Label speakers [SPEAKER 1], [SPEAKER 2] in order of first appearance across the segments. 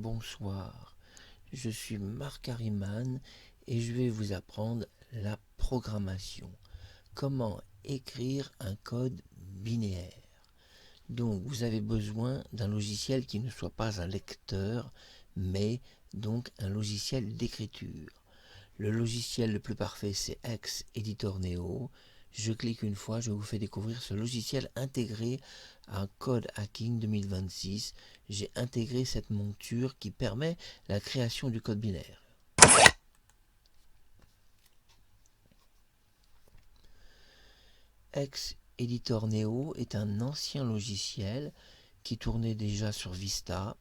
[SPEAKER 1] bonsoir, je suis Marc Harriman et je vais vous apprendre la programmation. Comment écrire un code binaire. Donc vous avez besoin d'un logiciel qui ne soit pas un lecteur, mais donc un logiciel d'écriture. Le logiciel le plus parfait, c'est Editor Neo. Je clique une fois, je vous fais découvrir ce logiciel intégré à Code Hacking 2026. J'ai intégré cette monture qui permet la création du code binaire. Editor Neo est un ancien logiciel qui tournait déjà sur Vista.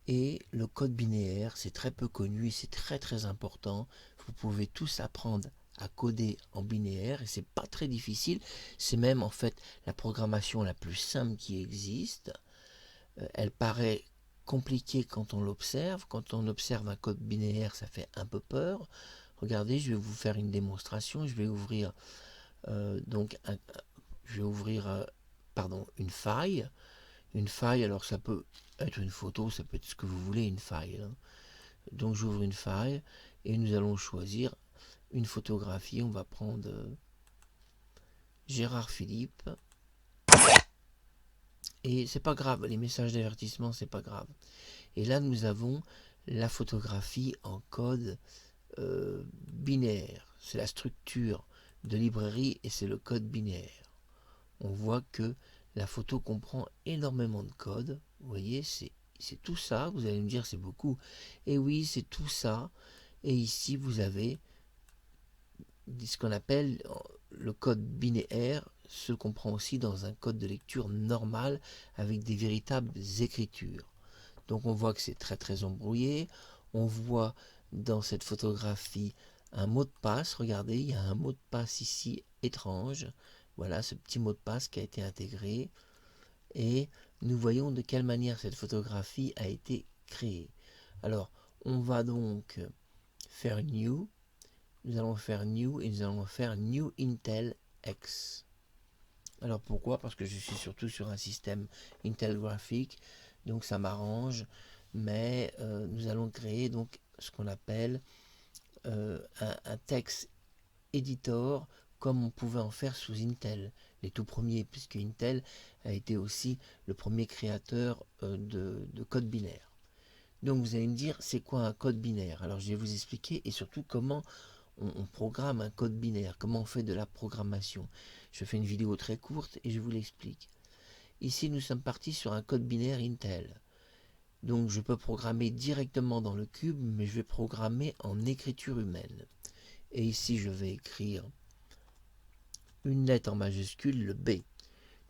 [SPEAKER 1] Et le code binaire, c'est très peu connu et c'est très important. Vous pouvez tous apprendre à coder en binaire et c'est pas très difficile. C'est même en fait la programmation la plus simple qui existe. Elle paraît compliquée quand on l'observe. Quand on observe un code binaire, ça fait un peu peur. Regardez, je vais vous faire une démonstration. Je vais ouvrir une faille. Une faille, alors ça peut être une photo, ça peut être ce que vous voulez, une faille. Hein. Donc j'ouvre une faille et nous allons choisir une photographie. On va prendre Gérard Philippe. Et c'est pas grave, les messages d'avertissement, c'est pas grave. Et là, nous avons la photographie en code binaire. C'est la structure de librairie et c'est le code binaire. On voit que la photo comprend énormément de code. Vous voyez, c'est tout ça. Vous allez me dire, c'est beaucoup. Et oui, c'est tout ça. Et ici, vous avez ce qu'on appelle le code binaire, se comprend aussi dans un code de lecture normal avec des véritables écritures. Donc on voit que c'est très embrouillé. On voit dans cette photographie un mot de passe. Regardez, il y a un mot de passe ici étrange. Voilà ce petit mot de passe qui a été intégré. Et nous voyons de quelle manière cette photographie a été créée. Alors, on va donc faire New. Nous allons faire New et nous allons faire New Intel X. Alors pourquoi? Parce que je suis surtout sur un système Intel graphique, donc ça m'arrange. Mais nous allons créer donc ce qu'on appelle un texte editor comme on pouvait en faire sous Intel, les tout premiers, puisque Intel a été aussi le premier créateur de code binaire. Donc vous allez me dire, c'est quoi un code binaire? Alors je vais vous expliquer et surtout comment on programme un code binaire, comment on fait de la programmation. Je fais une vidéo très courte et je vous l'explique. Ici nous sommes partis sur un code binaire Intel. Donc je peux programmer directement dans le cube, mais je vais programmer en écriture humaine. Et ici je vais écrire une lettre en majuscule, le B.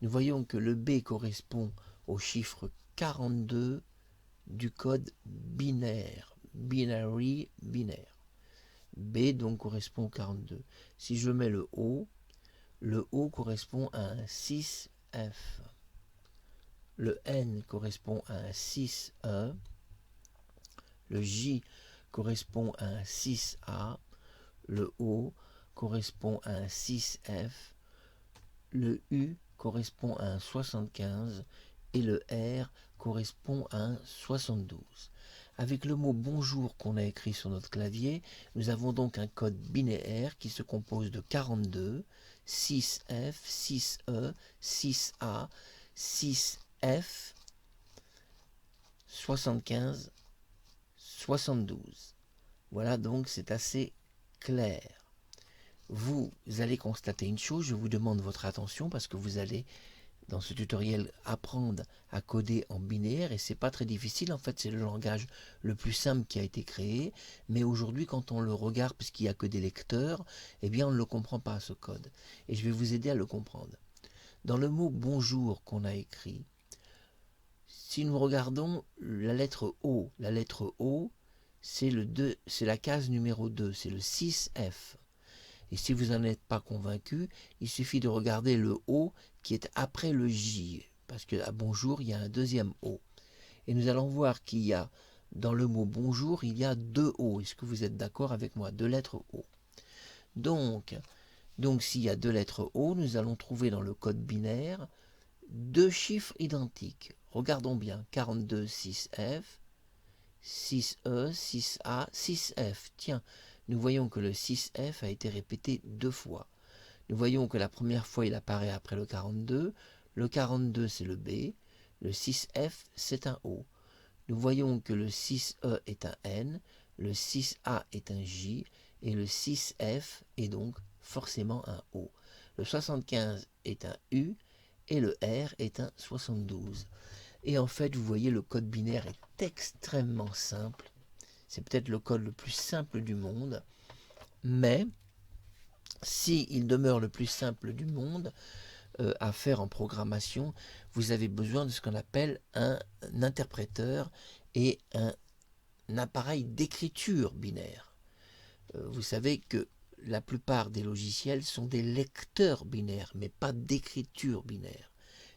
[SPEAKER 1] Nous voyons que le B correspond au chiffre 42 du code binaire, binary, binaire. B donc correspond au 42. Si je mets le O correspond à un 6F. Le N correspond à un 6E. Le J correspond à un 6A. Le O correspond à un 6F. Le U correspond à un 75 et le R correspond à un 72. Avec le mot bonjour qu'on a écrit sur notre clavier, nous avons donc un code binaire qui se compose de 42, 6F, 6E, 6A, 6F, 75, 72. Voilà, donc c'est assez clair. Vous allez constater une chose, je vous demande votre attention parce que vous allez dans ce tutoriel apprendre à coder en binaire et c'est pas très difficile, en fait c'est le langage le plus simple qui a été créé, mais aujourd'hui quand on le regarde puisqu'il n'y a que des lecteurs, eh bien on ne le comprend pas ce code et je vais vous aider à le comprendre. Dans le mot bonjour qu'on a écrit, si nous regardons la lettre O c'est la case numéro 2, c'est le 6F. Et si vous n'en êtes pas convaincu, il suffit de regarder le O qui est après le J. Parce qu'à bonjour, il y a un deuxième O. Et nous allons voir qu'il y a, dans le mot bonjour, il y a 2 O. Est-ce que vous êtes d'accord avec moi? 2 lettres O. Donc s'il y a 2 lettres O, nous allons trouver dans le code binaire 2 chiffres identiques. Regardons bien, 42, 6F, 6E, 6A, 6F. Tiens, nous voyons que le 6F a été répété 2 fois. Nous voyons que la première fois, il apparaît après le 42. Le 42, c'est le B. Le 6F, c'est un O. Nous voyons que le 6E est un N, le 6A est un J, et le 6F est donc forcément un O. Le 75 est un U, et le R est un 72. Et en fait, vous voyez, le code binaire est extrêmement simple. C'est peut-être le code le plus simple du monde, mais s'il demeure le plus simple du monde à faire en programmation, vous avez besoin de ce qu'on appelle un interpréteur et un appareil d'écriture binaire. Vous savez que la plupart des logiciels sont des lecteurs binaires, mais pas d'écriture binaire.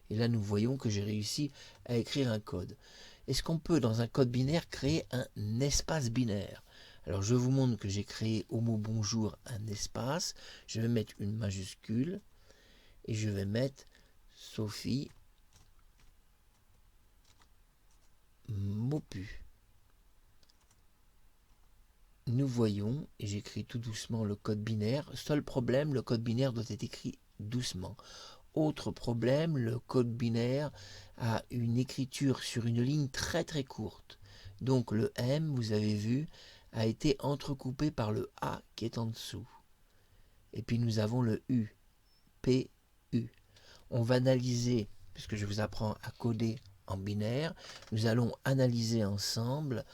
[SPEAKER 1] Et là, nous voyons que j'ai réussi à écrire un code. Est-ce qu'on peut, dans un code binaire, créer un espace binaire? Alors, je vous montre que j'ai créé au mot bonjour un espace. Je vais mettre une majuscule et je vais mettre Sophie Maupu. Nous voyons, et j'écris tout doucement le code binaire. Seul problème, le code binaire doit être écrit doucement. Autre problème, le code binaire a une écriture sur une ligne très très courte. Donc le M, vous avez vu, a été entrecoupé par le A qui est en dessous. Et puis nous avons le U, P, U. On va analyser, puisque je vous apprends à coder en binaire, nous allons analyser ensemble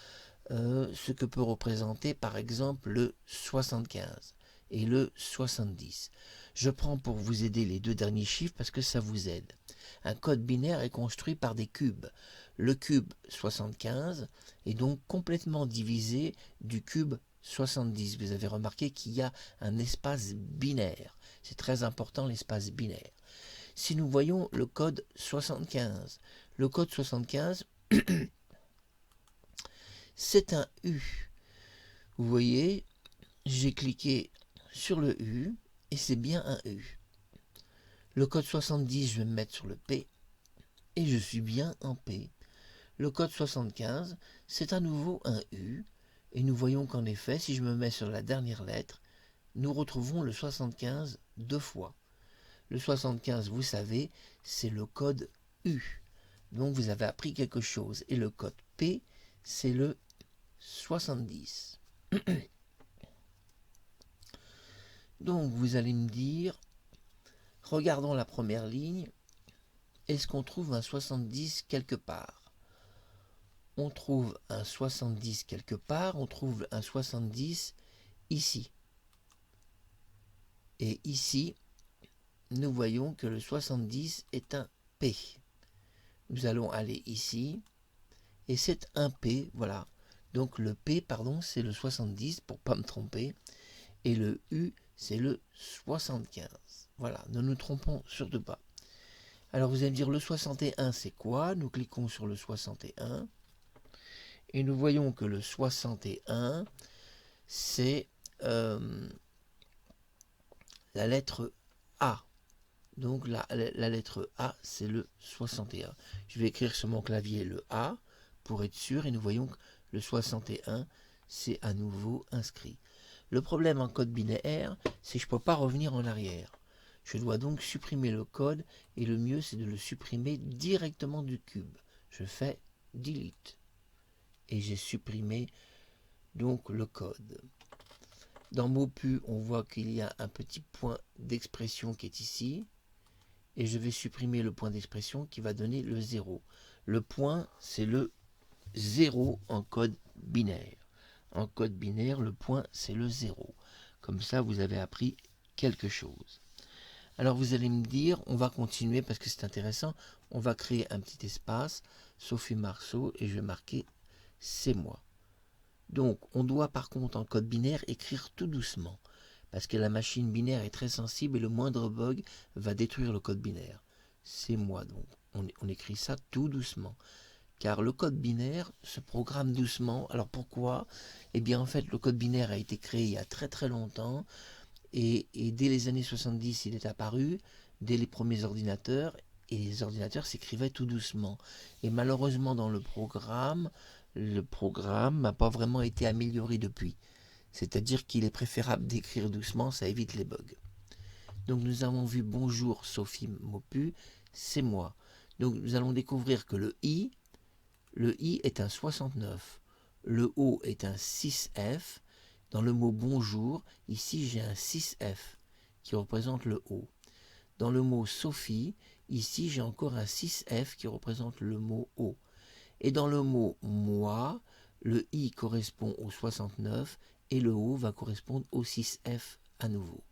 [SPEAKER 1] ce que peut représenter par exemple le 75 et le 70. Je prends pour vous aider les deux derniers chiffres parce que ça vous aide. Un code binaire est construit par des cubes. Le cube 75 est donc complètement divisé du cube 70. Vous avez remarqué qu'il y a un espace binaire. C'est très important, l'espace binaire. Si nous voyons le code 75, le code 75, c'est un U. Vous voyez, j'ai cliqué sur le U et c'est bien un U. Le code 70, je vais me mettre sur le P et je suis bien en P. Le code 75, c'est à nouveau un U et nous voyons qu'en effet, si je me mets sur la dernière lettre, nous retrouvons le 75 deux fois. Le 75, vous savez, c'est le code U. Donc vous avez appris quelque chose. Et le code P, c'est le 70. Donc vous allez me dire, regardons la première ligne, est-ce qu'on trouve un 70 quelque part? On trouve un 70 quelque part, on trouve un 70 ici. Et ici, nous voyons que le 70 est un P. Nous allons aller ici, et c'est un P, voilà. Donc le P, pardon, c'est le 70, pour ne pas me tromper, et le U, c'est le 75. Voilà, ne nous trompons surtout pas. Alors vous allez me dire, le 61, c'est quoi? Nous cliquons sur le 61, et nous voyons que le 61, c'est la lettre A. Donc la lettre A, c'est le 61. Je vais écrire sur mon clavier le A pour être sûr, et nous voyons que le 61, c'est à nouveau inscrit. Le problème en code binaire, c'est que je ne peux pas revenir en arrière. Je dois donc supprimer le code, et le mieux, c'est de le supprimer directement du cube. Je fais delete. Et j'ai supprimé donc le code. Dans Maupu, on voit qu'il y a un petit point d'expression qui est ici. Et je vais supprimer le point d'expression qui va donner le 0. Le point, c'est le 0 en code binaire. En code binaire, le point, c'est le 0. Comme ça, vous avez appris quelque chose. Alors, vous allez me dire, on va continuer parce que c'est intéressant. On va créer un petit espace, Sophie Marceau, et je vais marquer « c'est moi ». Donc, on doit par contre, en code binaire, écrire tout doucement. Parce que la machine binaire est très sensible et le moindre bug va détruire le code binaire. C'est moi donc. On écrit ça tout doucement. Car le code binaire se programme doucement. Alors pourquoi? Eh bien en fait le code binaire a été créé il y a très très longtemps. Et dès les années 70 il est apparu. Dès les premiers ordinateurs. Et les ordinateurs s'écrivaient tout doucement. Et malheureusement dans le programme, le programme n'a pas vraiment été amélioré depuis. C'est-à-dire qu'il est préférable d'écrire doucement, ça évite les bugs. Donc nous avons vu bonjour Sophie Maupu, c'est moi. Donc nous allons découvrir que le I est un 69, le O est un 6F. Dans le mot bonjour, ici j'ai un 6F qui représente le O. Dans le mot Sophie, ici j'ai encore un 6F qui représente le mot O. Et dans le mot moi, le I correspond au 69 et le O va correspondre au 6F à nouveau.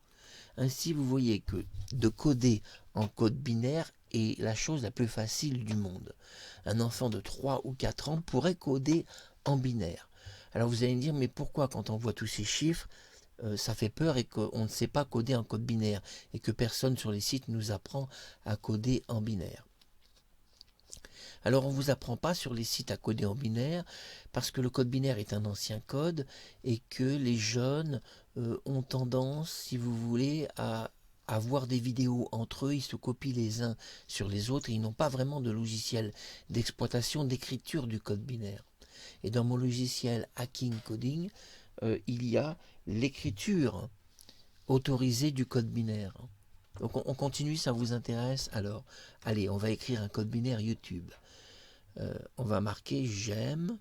[SPEAKER 1] Ainsi, vous voyez que de coder en code binaire est la chose la plus facile du monde. Un enfant de 3 ou 4 ans pourrait coder en binaire. Alors vous allez me dire, mais pourquoi quand on voit tous ces chiffres, ça fait peur et qu'on ne sait pas coder en code binaire et que personne sur les sites nous apprend à coder en binaire? Alors on ne vous apprend pas sur les sites à coder en binaire parce que le code binaire est un ancien code et que les jeunes ont tendance, si vous voulez, à voir des vidéos entre eux, ils se copient les uns sur les autres et ils n'ont pas vraiment de logiciel d'exploitation, d'écriture du code binaire. Et dans mon logiciel Hacking Coding, il y a l'écriture autorisée du code binaire. Donc on continue, ça vous intéresse? Alors, allez, on va écrire un code binaire YouTube. On va marquer j'aime.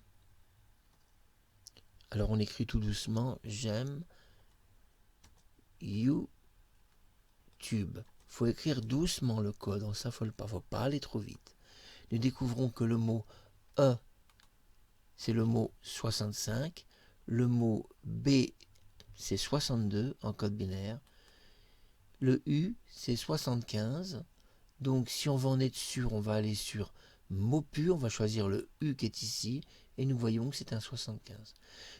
[SPEAKER 1] Alors on écrit tout doucement j'aime YouTube. Il faut écrire doucement le code, on s'affole pas, faut pas aller trop vite. Nous découvrons que le mot E, c'est le mot 65. Le mot B, c'est 62 en code binaire. Le U, c'est 75. Donc si on veut en être sûr, on va aller sur mot pur, on va choisir le U qui est ici, et nous voyons que c'est un 75.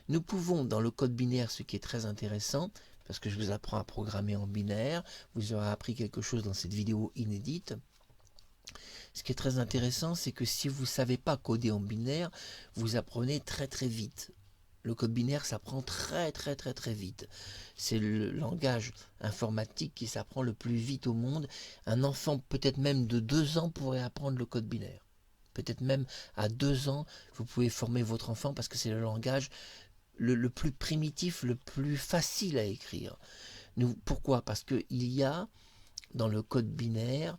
[SPEAKER 1] Nous pouvons, dans le code binaire, ce qui est très intéressant, parce que je vous apprends à programmer en binaire, vous aurez appris quelque chose dans cette vidéo inédite. Ce qui est très intéressant, c'est que si vous ne savez pas coder en binaire, vous apprenez très très vite. Le code binaire s'apprend très vite. C'est le langage informatique qui s'apprend le plus vite au monde. Un enfant peut-être même de 2 ans pourrait apprendre le code binaire. Peut-être même à 2 ans, vous pouvez former votre enfant parce que c'est le langage le plus primitif, le plus facile à écrire. Pourquoi? Parce qu'il y a dans le code binaire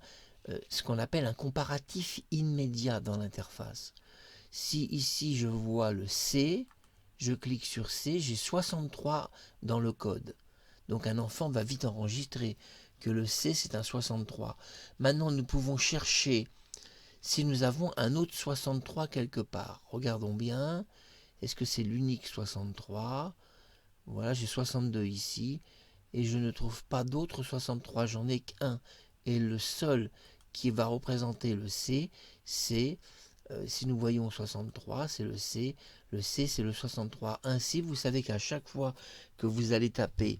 [SPEAKER 1] ce qu'on appelle un comparatif immédiat dans l'interface. Si ici je vois le C, je clique sur C, j'ai 63 dans le code. Donc un enfant va vite enregistrer que le C c'est un 63. Maintenant nous pouvons chercher si nous avons un autre 63 quelque part. Regardons bien. Est-ce que c'est l'unique 63? Voilà, j'ai 62 ici. Et je ne trouve pas d'autres 63, j'en ai qu'un. Et le seul qui va représenter le C, c'est, si nous voyons 63, c'est le C. Le C, c'est le 63. Ainsi, vous savez qu'à chaque fois que vous allez taper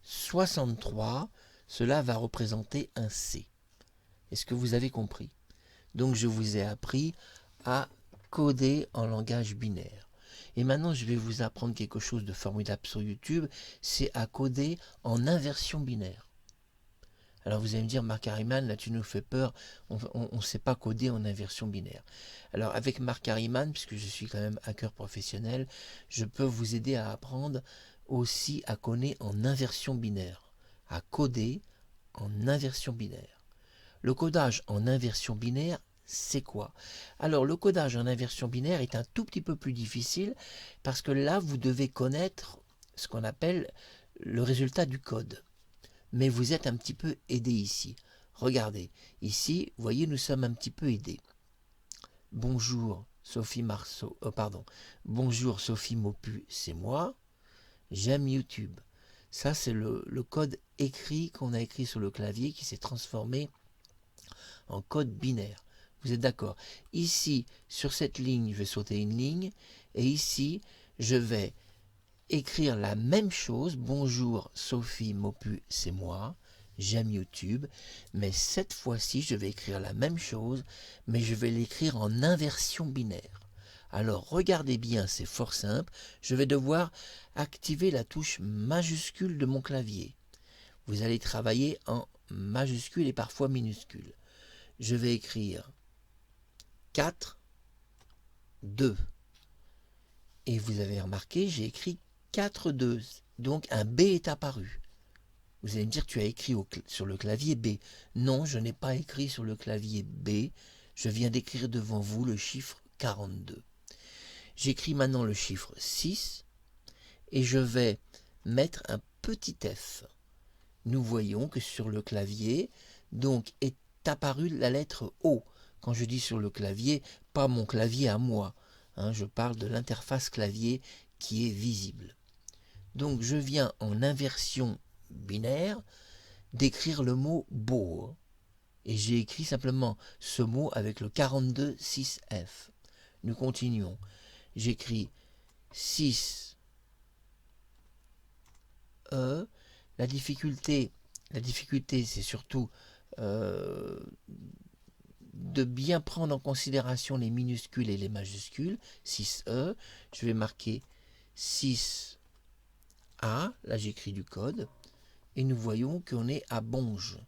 [SPEAKER 1] 63, cela va représenter un C. Est-ce que vous avez compris? Donc, je vous ai appris à coder en langage binaire. Et maintenant, je vais vous apprendre quelque chose de formidable sur YouTube, c'est à coder en inversion binaire. Alors vous allez me dire, Marc Harriman, là tu nous fais peur, on ne sait pas coder en inversion binaire. Alors avec Marc Harriman, puisque je suis quand même hacker professionnel, je peux vous aider à apprendre aussi à coder en inversion binaire. À coder en inversion binaire. Le codage en inversion binaire, c'est quoi? Alors le codage en inversion binaire est un tout petit peu plus difficile parce que là vous devez connaître ce qu'on appelle le résultat du code. Mais vous êtes un petit peu aidé ici. Regardez, ici, vous voyez, nous sommes un petit peu aidés. Bonjour Sophie Marceau, bonjour Sophie Maupu, c'est moi. J'aime YouTube. Ça c'est le code écrit qu'on a écrit sur le clavier qui s'est transformé en code binaire. Vous êtes d'accord? Ici, sur cette ligne, je vais sauter une ligne. Et ici, je vais écrire la même chose. Bonjour Sophie Maupu, c'est moi. J'aime YouTube. Mais cette fois-ci, je vais écrire la même chose, mais je vais l'écrire en inversion binaire. Alors, regardez bien, c'est fort simple. Je vais devoir activer la touche majuscule de mon clavier. Vous allez travailler en majuscule et parfois minuscule. Je vais écrire 4, 2. Et vous avez remarqué, j'ai écrit 4-2. Donc un B est apparu. Vous allez me dire, tu as écrit sur le clavier B. Non, je n'ai pas écrit sur le clavier B. Je viens d'écrire devant vous le chiffre 42. J'écris maintenant le chiffre 6 et je vais mettre un petit F. Nous voyons que sur le clavier, donc, est apparue la lettre O. Quand je dis sur le clavier, pas mon clavier à moi. Je parle de l'interface clavier qui est visible. Donc je viens en inversion binaire d'écrire le mot beau. Et j'ai écrit simplement ce mot avec le 42-6F. Nous continuons. J'écris 6E. La difficulté c'est surtout de bien prendre en considération les minuscules et les majuscules. 6E. Je vais marquer 6A. Là, j'écris du code. Et nous voyons qu'on est à Bonge.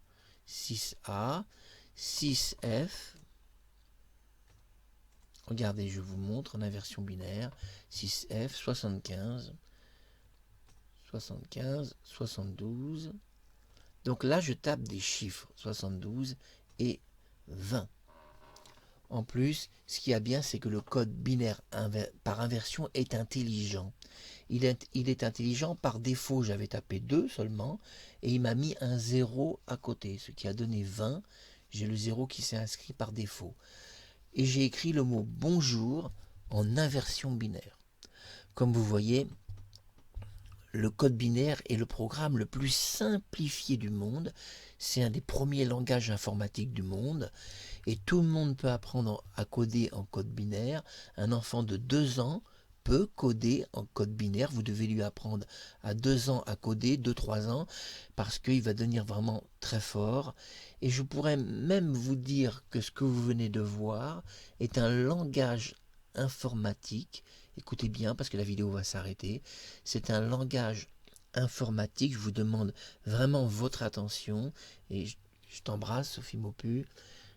[SPEAKER 1] 6A, 6F. Regardez, je vous montre en inversion binaire. 6F, 75, 75, 72. Donc là, je tape des chiffres, 72 et 20. En plus, ce qui est bien, c'est que le code binaire par inversion est intelligent. Il est intelligent par défaut, j'avais tapé 2 seulement, et il m'a mis un 0 à côté, ce qui a donné 20. J'ai le 0 qui s'est inscrit par défaut. Et j'ai écrit le mot bonjour en inversion binaire. Comme vous voyez, le code binaire est le programme le plus simplifié du monde. C'est un des premiers langages informatiques du monde. Et tout le monde peut apprendre à coder en code binaire. Un enfant de 2 ans peut coder en code binaire. Vous devez lui apprendre à 2 ans à coder, 2-3 ans, parce qu'il va devenir vraiment très fort. Et je pourrais même vous dire que ce que vous venez de voir est un langage informatique. Écoutez bien parce que la vidéo va s'arrêter. C'est un langage informatique. Je vous demande vraiment votre attention. Et je t'embrasse, Sophie Maupu.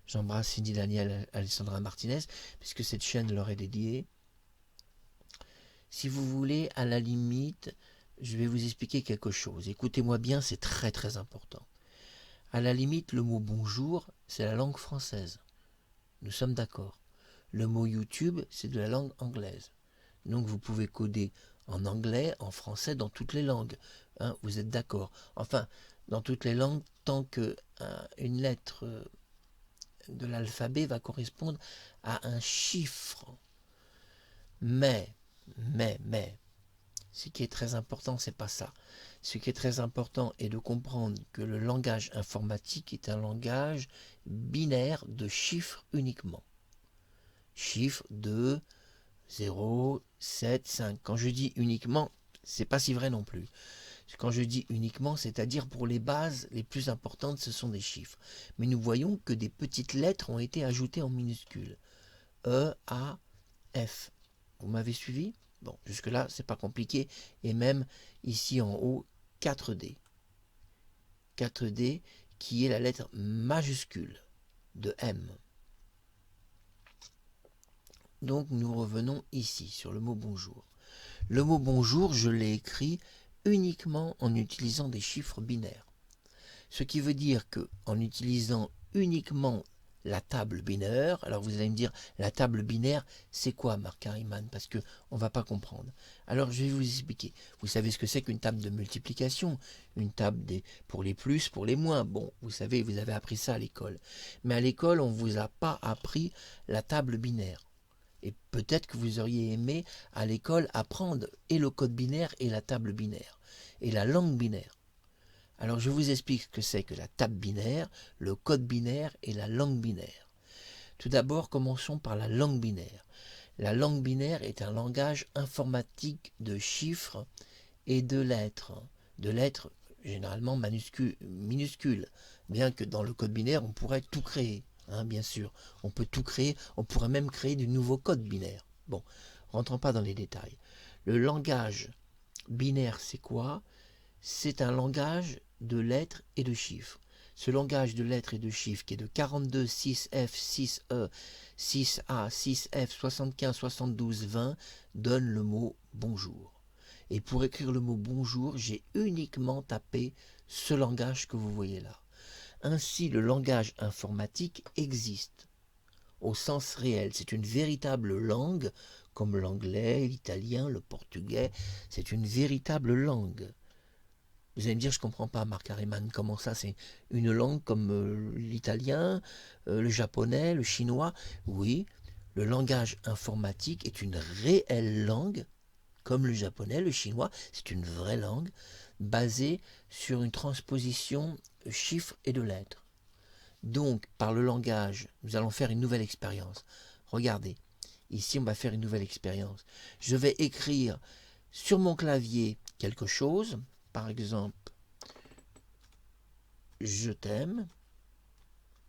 [SPEAKER 1] J'embrasse Cindy Daniel, Alessandra Martinez, puisque cette chaîne leur est dédiée. Si vous voulez, à la limite, je vais vous expliquer quelque chose. Écoutez-moi bien, c'est très très important. À la limite, le mot bonjour, c'est la langue française. Nous sommes d'accord. Le mot YouTube, c'est de la langue anglaise. Donc vous pouvez coder en anglais, en français, dans toutes les langues. Vous êtes d'accord. Enfin, dans toutes les langues, tant que une lettre de l'alphabet va correspondre à un chiffre. Mais, ce qui est très important, c'est pas ça. Ce qui est très important est de comprendre que le langage informatique est un langage binaire de chiffres uniquement. Chiffres de 0, 7, 5. Quand je dis uniquement, c'est pas si vrai non plus. Quand je dis uniquement, c'est-à-dire pour les bases les plus importantes, ce sont des chiffres. Mais nous voyons que des petites lettres ont été ajoutées en minuscules. E, A, F. Vous m'avez suivi? Bon, jusque-là, c'est pas compliqué. Et même ici en haut, 4D. 4D qui est la lettre majuscule de M. Donc nous revenons ici sur le mot bonjour. Le mot bonjour, je l'ai écrit uniquement en utilisant des chiffres binaires. Ce qui veut dire que en utilisant uniquement la table binaire, alors vous allez me dire, la table binaire, c'est quoi, Marc Harriman? Parce qu'on ne va pas comprendre. Alors je vais vous expliquer. Vous savez ce que c'est qu'une table de multiplication, une table pour les plus, pour les moins. Bon, vous savez, vous avez appris ça à l'école. Mais à l'école, on ne vous a pas appris la table binaire. Et peut-être que vous auriez aimé à l'école apprendre et le code binaire et la table binaire et la langue binaire. Alors je vous explique ce que c'est que la table binaire, le code binaire et la langue binaire. Tout d'abord, commençons par la langue binaire. La langue binaire est un langage informatique de chiffres et de lettres généralement minuscules, bien que dans le code binaire on pourrait tout créer. Bien sûr, on peut tout créer, on pourrait même créer de nouveaux codes binaires. Bon, rentrons pas dans les détails. Le langage binaire, c'est quoi? C'est un langage de lettres et de chiffres. Ce langage de lettres et de chiffres qui est de 42, 6F, 6E, 6A, 6F, 75, 72, 20 donne le mot bonjour. Et pour écrire le mot bonjour, j'ai uniquement tapé ce langage que vous voyez là. Ainsi, le langage informatique existe au sens réel. C'est une véritable langue, comme l'anglais, l'italien, le portugais. C'est une véritable langue. Vous allez me dire, je ne comprends pas, Marc Harriman, comment ça, c'est une langue comme l'italien, le japonais, le chinois? Oui, le langage informatique est une réelle langue, comme le japonais, le chinois, c'est une vraie langue, basée sur une transposition chiffres et de lettres. Donc, par le langage, nous allons faire une nouvelle expérience. Regardez, ici, on va faire une nouvelle expérience. Je vais écrire sur mon clavier quelque chose, par exemple, je t'aime,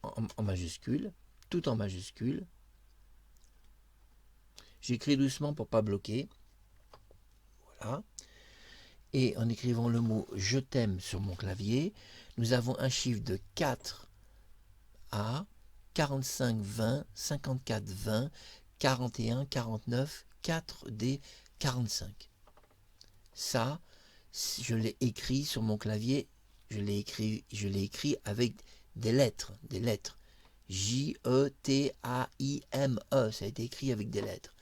[SPEAKER 1] en majuscule, tout en majuscule. J'écris doucement pour ne pas bloquer. Voilà. Et en écrivant le mot je t'aime sur mon clavier, nous avons un chiffre de 4A, 45, 20, 54, 20, 41, 49, 4D, 45. Ça, je l'ai écrit sur mon clavier, je l'ai écrit avec des lettres. J-E-T-A-I-M-E, ça a été écrit avec des lettres.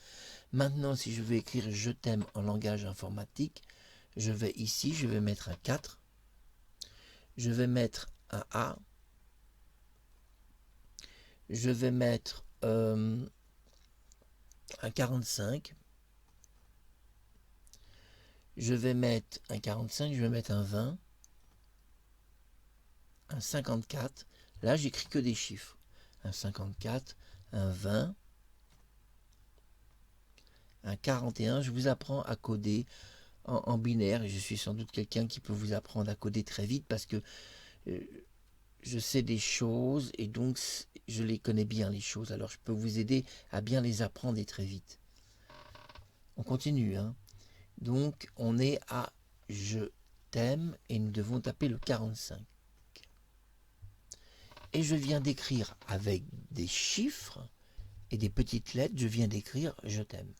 [SPEAKER 1] Maintenant, si je veux écrire je t'aime en langage informatique, je vais ici, je vais mettre un 4, je vais mettre un A, je vais mettre un 45, je vais mettre un 45, je vais mettre un 20, un 54, là j'écris que des chiffres, un 54, un 20, un 41, je vous apprends à coder en binaire, et je suis sans doute quelqu'un qui peut vous apprendre à coder très vite parce que je sais des choses et donc je les connais bien les choses, alors je peux vous aider à bien les apprendre et très vite. On continue, hein. Donc on est à je t'aime et nous devons taper le 45. Et je viens d'écrire avec des chiffres et des petites lettres, je viens d'écrire je t'aime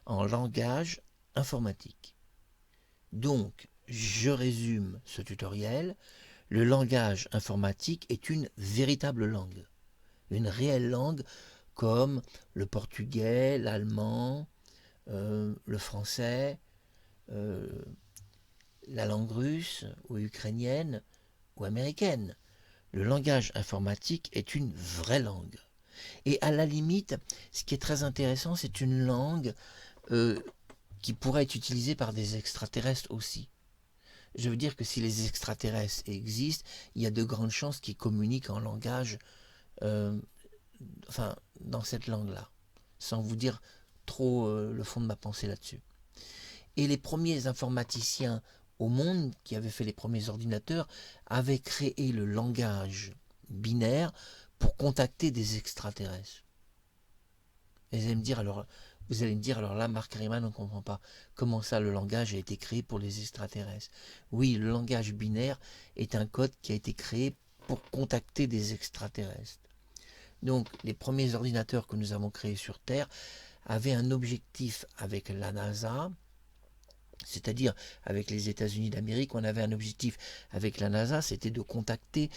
[SPEAKER 1] en langage informatique. Donc, je résume ce tutoriel. Le langage informatique est une véritable langue, une réelle langue comme le portugais, l'allemand, le français, la langue russe ou ukrainienne ou américaine. Le langage informatique est une vraie langue. Et à la limite, ce qui est très intéressant, c'est une langue qui pourrait être utilisée par des extraterrestres aussi. Je veux dire que si les extraterrestres existent, il y a de grandes chances qu'ils communiquent en langage, dans cette langue-là, sans vous dire trop le fond de ma pensée là-dessus. Et les premiers informaticiens au monde, qui avaient fait les premiers ordinateurs, avaient créé le langage binaire pour contacter des extraterrestres. Et vous allez me dire alors là, Marc Harriman, on ne comprend pas. Comment ça, le langage a été créé pour les extraterrestres? Oui, le langage binaire est un code qui a été créé pour contacter des extraterrestres. Donc, les premiers ordinateurs que nous avons créés sur Terre avaient un objectif avec la NASA, c'est-à-dire avec les États-Unis d'Amérique. On avait un objectif avec la NASA, c'était de contacter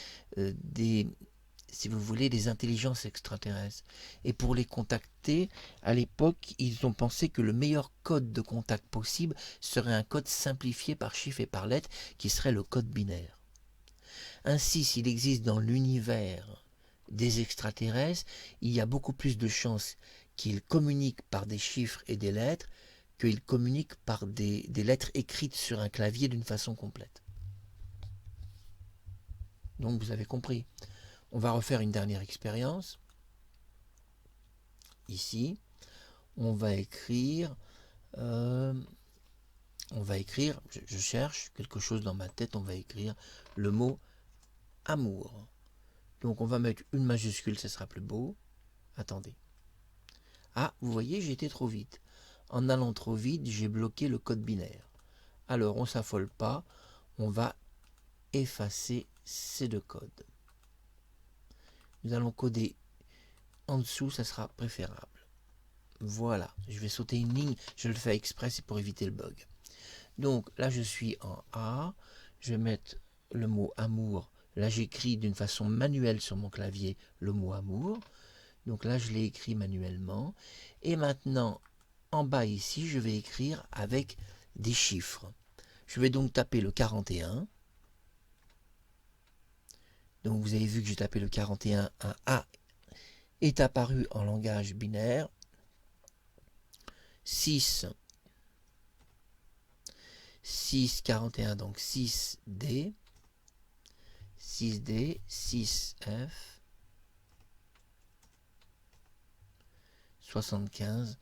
[SPEAKER 1] si vous voulez, des intelligences extraterrestres. Et pour les contacter, à l'époque, ils ont pensé que le meilleur code de contact possible serait un code simplifié par chiffres et par lettres, qui serait le code binaire. Ainsi, s'il existe dans l'univers des extraterrestres, il y a beaucoup plus de chances qu'ils communiquent par des chiffres et des lettres qu'ils communiquent par des lettres écrites sur un clavier d'une façon complète. Donc vous avez compris. On va refaire une dernière expérience. Ici, on va écrire, je cherche quelque chose dans ma tête, on va écrire le mot amour. Donc on va mettre une majuscule, ce sera plus beau. Attendez. Ah, vous voyez, j'ai été trop vite. En allant trop vite, j'ai bloqué le code binaire. Alors, on ne s'affole pas, on va effacer ces deux codes. nous allons coder en dessous, ça sera préférable. Voilà, je vais sauter une ligne, je le fais exprès, c'est pour éviter le bug. Donc là je suis en A, je vais mettre le mot amour. Là j'écris d'une façon manuelle sur mon clavier le mot amour. Donc là je l'ai écrit manuellement. Et maintenant en bas ici je vais écrire avec des chiffres. Je vais donc taper le 41. Donc vous avez vu que j'ai tapé le 41, un A est apparu en langage binaire. 6, 41, donc 6D, 6D, 6F, 75.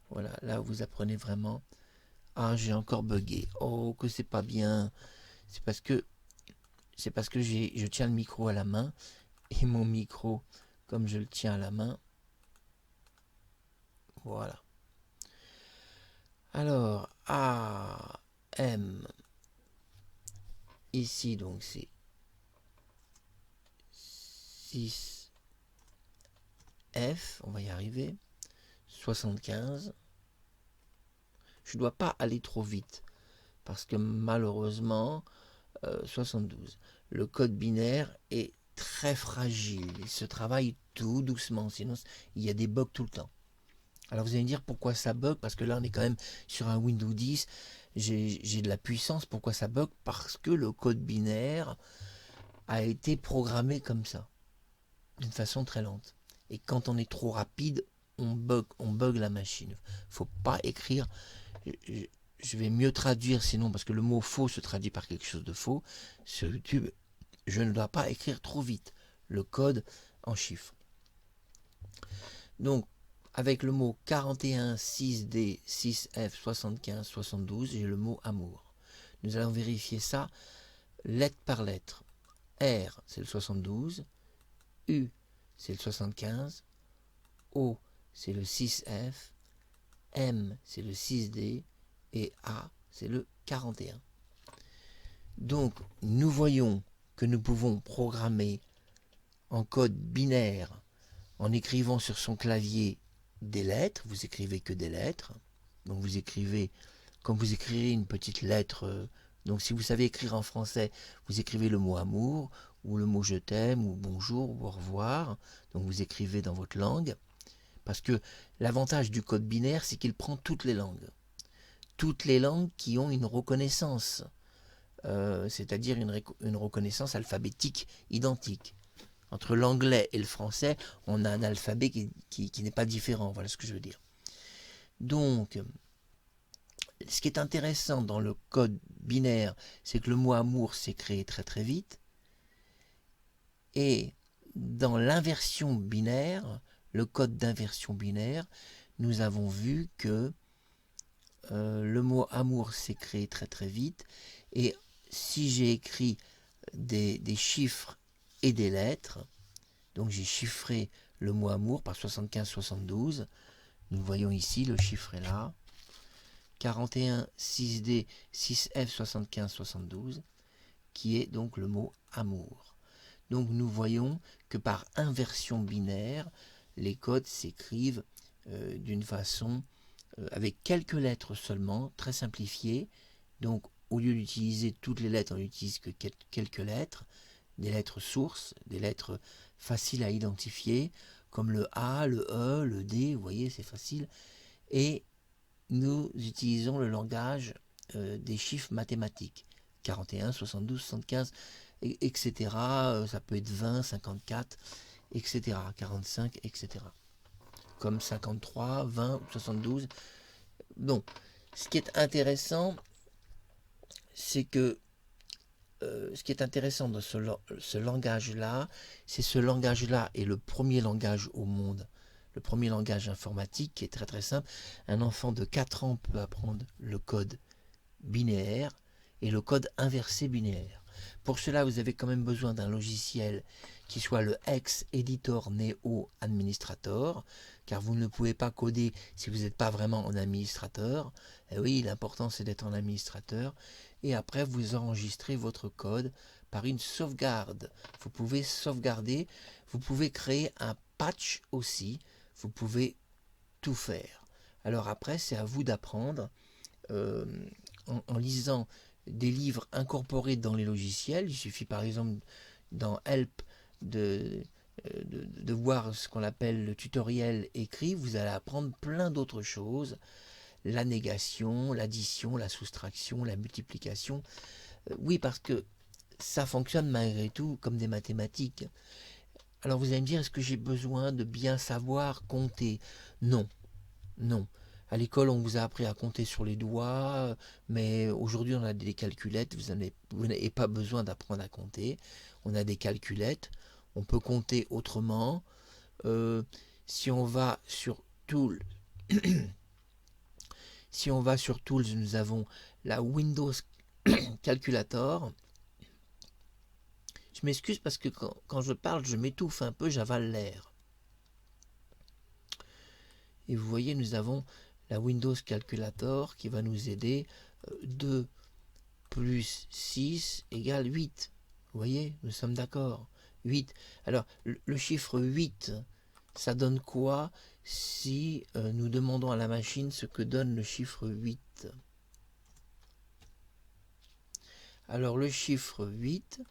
[SPEAKER 1] Voilà, là vous apprenez vraiment. Ah, j'ai encore bugué. Oh, que c'est pas bien. C'est parce que je tiens le micro à la main et mon micro, comme je le tiens à la main, voilà. Alors, A, M, ici donc c'est 6F, on va y arriver, 75. Je ne dois pas aller trop vite parce que malheureusement, 72. Le code binaire est très fragile, il se travaille tout doucement, sinon il y a des bugs tout le temps. Alors vous allez me dire pourquoi ça bug, parce que là on est quand même sur un Windows 10, j'ai de la puissance, pourquoi ça bug? Parce que le code binaire a été programmé comme ça, d'une façon très lente. Et quand on est trop rapide, on bug la machine. Faut pas écrire, je vais mieux traduire sinon, parce que le mot faux se traduit par quelque chose de faux. Sur YouTube, je ne dois pas écrire trop vite le code en chiffres. Donc, avec le mot 41, 6D, 6F, 75, 72, j'ai le mot amour. Nous allons vérifier ça lettre par lettre. R, c'est le 72. U, c'est le 75. O, c'est le 6F. M, c'est le 6D. Et A, c'est le 41. Donc, nous voyons que nous pouvons programmer en code binaire en écrivant sur son clavier des lettres. Vous écrivez que des lettres. Donc vous écrivez, comme vous écrirez une petite lettre, donc si vous savez écrire en français, vous écrivez le mot amour, ou le mot je t'aime, ou bonjour, ou au revoir. Donc vous écrivez dans votre langue. Parce que l'avantage du code binaire, c'est qu'il prend toutes les langues. Toutes les langues qui ont une reconnaissance. C'est-à-dire une reconnaissance alphabétique identique. Entre l'anglais et le français, on a un alphabet qui n'est pas différent, voilà ce que je veux dire. Donc, ce qui est intéressant dans le code binaire, c'est que le mot amour s'est créé très très vite. Et dans l'inversion binaire, le code d'inversion binaire, nous avons vu que le mot amour s'est créé très très vite. Et si j'ai écrit des chiffres et des lettres, donc j'ai chiffré le mot amour par 75-72. Nous voyons ici, le chiffre est là. 41, 6D, 6F, 75, 72, qui est donc le mot amour. Donc nous voyons que par inversion binaire, les codes s'écrivent d'une façon avec quelques lettres seulement, très simplifiées. Donc au lieu d'utiliser toutes les lettres, on n'utilise que quelques lettres, des lettres sources, des lettres faciles à identifier, comme le A, le E, le D, vous voyez, c'est facile. Et nous utilisons le langage des chiffres mathématiques, 41, 72, 75, etc. Ça peut être 20, 54, etc. 45, etc. Comme 53, 20, 72. Donc, ce qui est intéressant, c'est que ce qui est intéressant dans ce langage-là, c'est ce langage-là est le premier langage au monde, le premier langage informatique qui est très très simple. Un enfant de 4 ans peut apprendre le code binaire et le code inversé binaire. Pour cela, vous avez quand même besoin d'un logiciel qui soit le Hex Editor Neo Administrator, car vous ne pouvez pas coder si vous n'êtes pas vraiment en administrateur. Et oui, l'important c'est d'être en administrateur. Et après, vous enregistrez votre code par une sauvegarde. Vous pouvez sauvegarder, vous pouvez créer un patch aussi, vous pouvez tout faire. Alors après, c'est à vous d'apprendre en lisant des livres incorporés dans les logiciels. Il suffit par exemple dans Help de voir ce qu'on appelle le tutoriel écrit. Vous allez apprendre plein d'autres choses. La négation, l'addition, la soustraction, la multiplication. Oui, parce que ça fonctionne malgré tout comme des mathématiques. Alors vous allez me dire, est-ce que j'ai besoin de bien savoir compter? Non, non. À l'école, on vous a appris à compter sur les doigts, mais aujourd'hui, on a des calculettes. Vous n'avez pas besoin d'apprendre à compter. On a des calculettes. On peut compter autrement. Si on va sur Tools, nous avons la Windows Calculator. Je m'excuse parce que quand je parle, je m'étouffe un peu, j'avale l'air. Et vous voyez, nous avons la Windows Calculator qui va nous aider. 2 plus 6 égale 8. Vous voyez, nous sommes d'accord. 8. Alors, le chiffre 8, ça donne quoi si nous demandons à la machine ce que donne le chiffre 8? Alors, le chiffre 8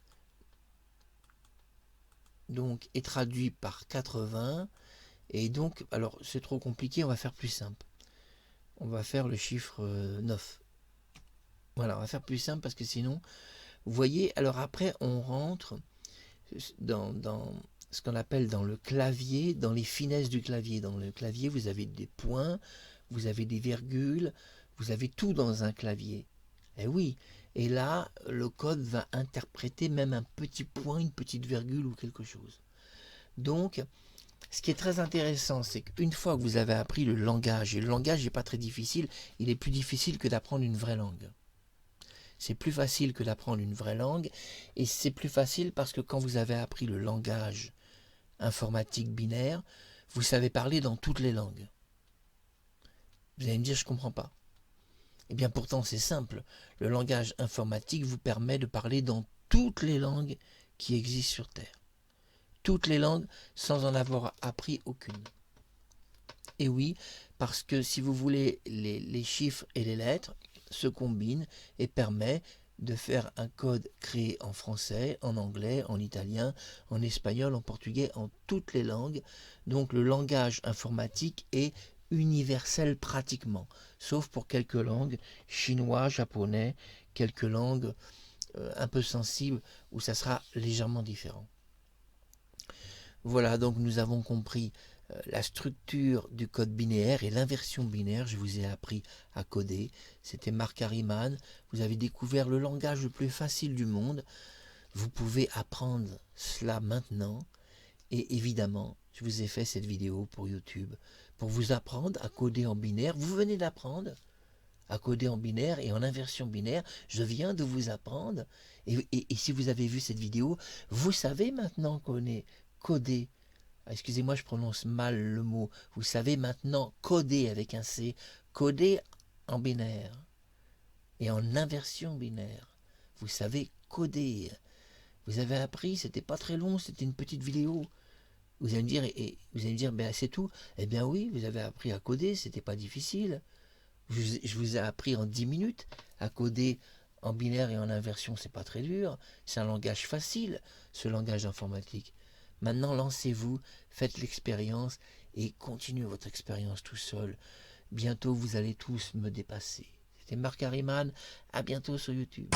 [SPEAKER 1] donc, est traduit par 80. Et donc, alors c'est trop compliqué, on va faire plus simple. On va faire le chiffre 9. Voilà, on va faire plus simple parce que sinon, vous voyez, alors après on rentre dans ce qu'on appelle dans le clavier, dans les finesses du clavier. Dans le clavier, vous avez des points, vous avez des virgules, vous avez tout dans un clavier. Eh oui, et là, le code va interpréter même un petit point, une petite virgule ou quelque chose. Donc, ce qui est très intéressant, c'est qu'une fois que vous avez appris le langage, et le langage n'est pas très difficile, il est plus difficile que d'apprendre une vraie langue. C'est plus facile que d'apprendre une vraie langue, et c'est plus facile parce que quand vous avez appris le langage informatique binaire, vous savez parler dans toutes les langues. Vous allez me dire, je ne comprends pas. Eh bien pourtant c'est simple, le langage informatique vous permet de parler dans toutes les langues qui existent sur Terre. Toutes les langues sans en avoir appris aucune. Et oui, parce que si vous voulez, les chiffres et les lettres se combinent et permettent de faire un code créé en français, en anglais, en italien, en espagnol, en portugais, en toutes les langues. Donc le langage informatique est universel pratiquement, sauf pour quelques langues, chinois, japonais, quelques langues un peu sensibles où ça sera légèrement différent. Voilà, donc nous avons compris la structure du code binaire et l'inversion binaire. Je vous ai appris à coder. C'était Marc Harriman. Vous avez découvert le langage le plus facile du monde. Vous pouvez apprendre cela maintenant. Et évidemment, je vous ai fait cette vidéo pour YouTube pour vous apprendre à coder en binaire. Vous venez d'apprendre à coder en binaire et en inversion binaire. Je viens de vous apprendre. Et si vous avez vu cette vidéo, vous savez maintenant qu'on est codé. Excusez-moi, je prononce mal le mot. Vous savez maintenant coder avec un C. Coder en binaire et en inversion binaire. Vous savez coder. Vous avez appris, c'était pas très long, c'était une petite vidéo. Vous allez me dire, ben c'est tout. Eh bien oui, vous avez appris à coder, c'était pas difficile. Je vous ai appris en 10 minutes à coder en binaire et en inversion, c'est pas très dur. C'est un langage facile, ce langage informatique. Maintenant, lancez-vous, faites l'expérience et continuez votre expérience tout seul. Bientôt, vous allez tous me dépasser. C'était Marc Harriman, à bientôt sur YouTube.